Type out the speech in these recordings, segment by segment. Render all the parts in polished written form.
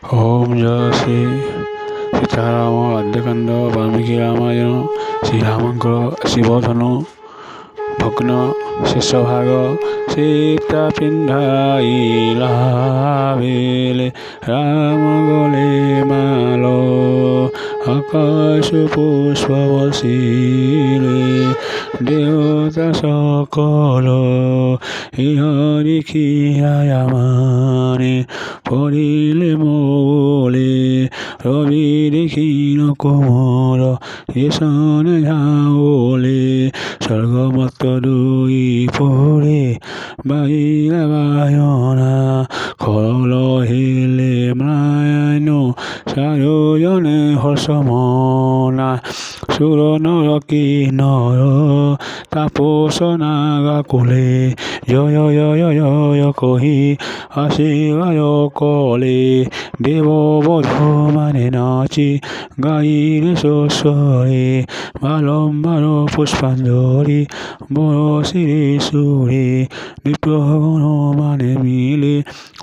ओम जय श्री सीताराम आद्यकांड वाल्मीकि रामायण श्रीरामଙ୍କର ଶିବଧନୁ ଭଗ୍ନ ଶେଷ ଭାଗ। ସୀତା ପିନ୍ଧାଇଲା ବେଲେ ରାମ ଗଲେ ମାଲ ଆକାଶ ପୁଷ୍ପ ବସିଲେ ଦେବତା ସକଳ ଦେଖିଆ ମାନେ ପଡ଼ିଲେ ମୋଲେ ରବି ଦେଖିନ କୋମର 예선 ঝাওলে স্বর্গমত দুই পড়ে বাইলা বায়না খল হেলে ম্লায়ন সারজনে হর্ষমনা সুর নর কিন্নর তাপস নাগা কোলে জয় জয় জয় কহি আশীর্বাদ কলে দেববধূ মানে নাচি গাইলে শস্যরে বালম্বার পুষ্পাঞ্জলি বরশিরে সুরে বিপ্রগণ মানে মিলে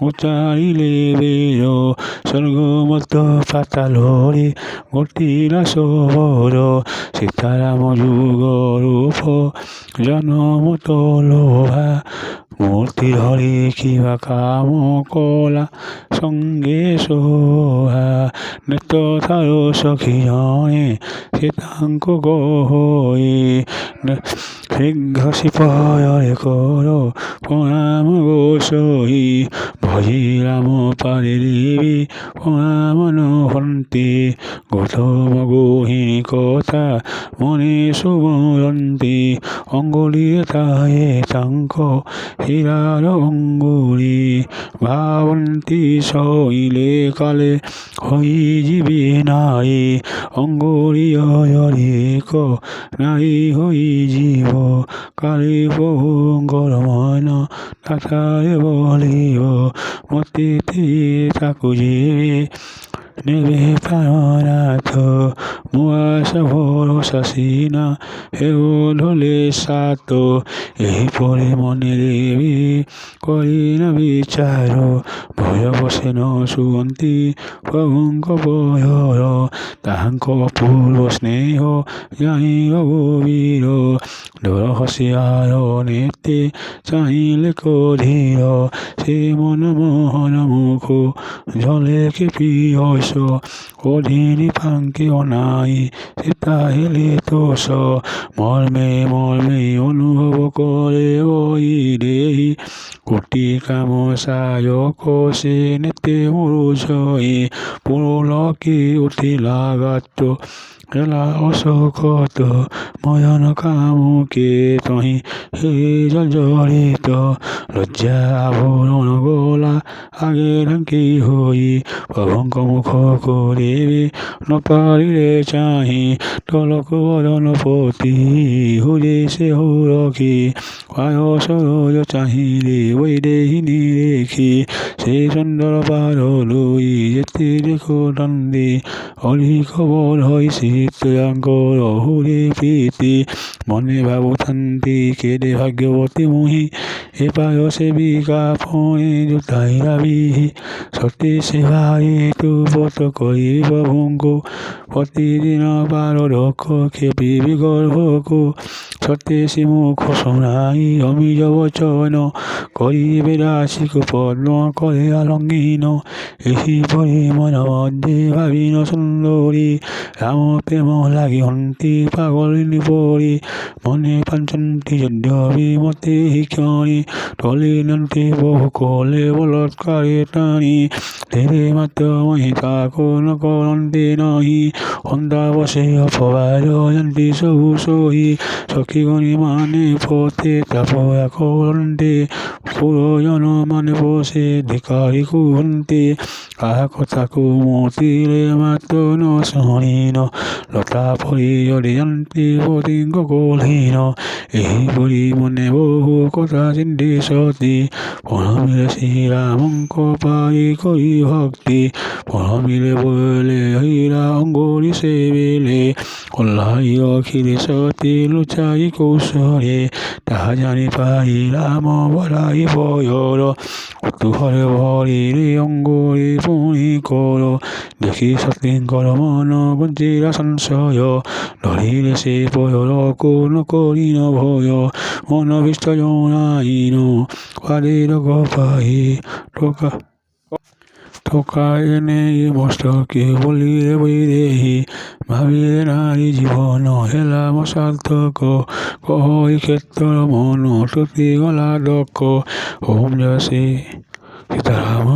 উচ্চারিলে বেদ স্বর্গমত পাতালরে ঘটিলা সবর সীতারাম যুগ রূপ জনমত লোভা মূর্তি ধরে কিবা কাম কলা সঙ্গে শোভা নেত তার সখী জনে সে তাঙ্ক গহয়ে শীঘ্র সিপাহরে কর প্রণাম গোসই ভজি রাম পারে দেবী প্রণাম নহন্তে গৌতম গহিনী কথা মনে সুমরন্তে অঙ্গুলিয়ে তায়ে তাঙ্ক হীরার অঙ্গুলি ভাবন্তি শৈলে কালে হই জীবে নারী অঙ্গুলিয়রিক নারী হই জীব কালী বহুঙ্গর মন তাতারে বলিব মতিতে তাকু জীবে নেবে প্রাণনাথ মুআশা ভরসা সিনা হেউ ঢলে সাত এহিপরি মনে দেবী করি না বিচার ভয় বসে ন শুয়ন্তি প্রভুঙ্ক ভয়র তাহাঙ্ক পূর্ব স্নেহ জানিব গভীর ডর হসিয়ার নেতে চাহিলে কধীর সে মন মোহন মুখ জলে কেঁপি হইস অধীনি ফাঙ্কি অনাই সীতা হেলে তোষ মর্মে মর্মে অনুভব করে ওই দেহি কোটি কাম সায়ক সে নেতে মরুষয়ে পুরলকে উঠিলা গাত্র এলা অশোকত ময়ন কামুকে তহি হে জর্জরিত লজ্জা আভরণ গলা আগে ঢাঙ্কি হই প্রভুঙ্ক মুখ করিবে নপারিলে চাহি তলক বদনপতি হুরে সে হুরকি পায় সরজ চাহিলে ওই দেহিনী রেখি সে সুন্দর পার লই যেতে দেখো দণ্ডে অধিক বল হয় শীতাঙ্কর হুরে প্রীতি মনে ভাবু শান্তি কেদে ভাগ্যবতী মুহি এ পায় সেবিকা ফণে জুতাইলা বিহি সতী সেবাই তু ব্রত করি প্রভুঙ্ক প্রতিদিন বার রক্ষ ক্ষেপি বিগর্ভকু সত্যে মুখ শোনাই অমিজ বচন করিবে দাসিক পদ্ম করে আলঙ্গিন এহিপরি মন মধ্যে ভাবিন সুন্দরী রাম প্রেম লাগি হন্তি পাগলিনী পরি মনে পাঞ্চন্তি যদ্যপি মতে ক্ষণি টলে নন্তি বহু কলে বলৎকারে টানি তেরে মাত্র মহিতা কোন করন্তে নহি অন্ধা বসে অপবাদ যন্তি সহু সহি সখীগণী মানে পথে তাপয়া করন্তে পুরজন মানে বসে ধিকারি কুহন্তে কাহা কথা কুমতিলে মাত্র ন শোনিন লতা পরি যদি যন্তি পতিঙ্গ কলহীন এহিপরি মনে বহু কথা চিন্তি পিণ্ডে সতী পরমিলে শ্রীরামঙ্ক পাই করি ভক্তি পরমিলে বলে হীরা অঙ্গুরি সেবেলে কল্লাই অখিলে সতী লুচাই কৌশলে তাহা জানি পাই রাম বলাই বয়র কুতুহলে ভরিলে অঙ্গুরি পুনি কর দেখি সতীঙ্কর মন গুঞ্জিলা সংশয় ধরিলে সে পয়র কোন করিন ভয় মন বিষ্ট জনাইন পাদের গোপাই টোকায় নেই মস্তকে বলিলে বৈদেহী ভাবিলে নারী জীবন হেলাম সার্থক কই ক্ষেত্র মন তুতি গলা দক্ষ ওম জয় শ্রী সীতারাম।